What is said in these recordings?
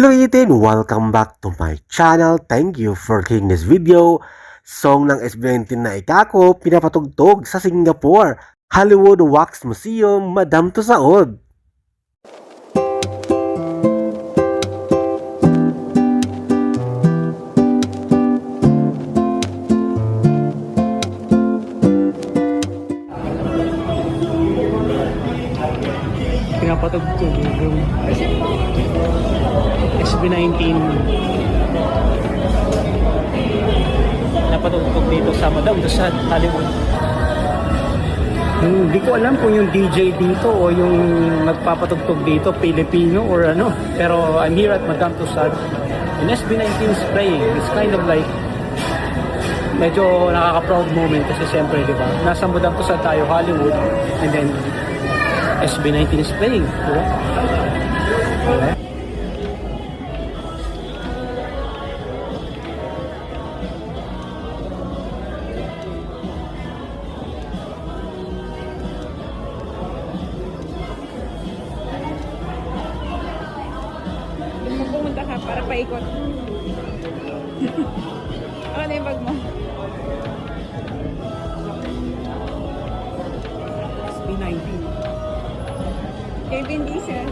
Hello Ethan! Welcome back to my channel. Thank you for clicking this video. Song ng SB19 na Ikako pinapatugtog sa Singapore, Hollywood Wax Museum, Madam Tusaud. Pinapatugtog yung SB19 napatugtog dito sa Madam Tusaud, Hollywood. Hindi ko alam kung yung DJ dito o yung nagpapatugtog dito Filipino or ano, pero I'm here at Madam Tusaud and SB19 is playing. It's kind of like medyo nakaka-proud moment kasi siyempre, di ba, nasa Madam Tusaud tayo, Hollywood, and then SB19 is playing, di ba? Okay. Pumunta ka para paikot. Ano yung bag mo? SB19. Kay Vin Diesel.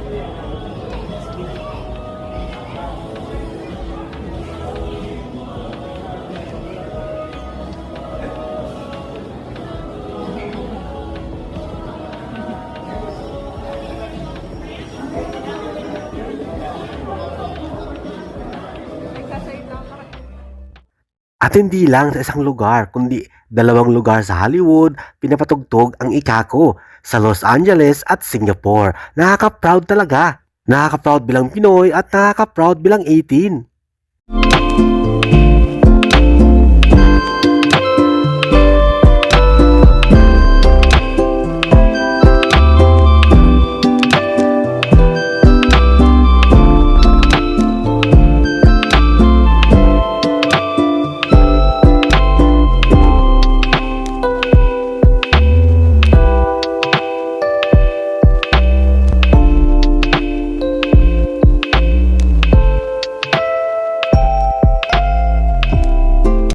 At hindi lang sa isang lugar, kundi dalawang lugar sa Hollywood, pinapatugtog ang Ikako sa Los Angeles at Singapore. Nakaka-proud talaga. Nakaka-proud bilang Pinoy at nakaka-proud bilang 18.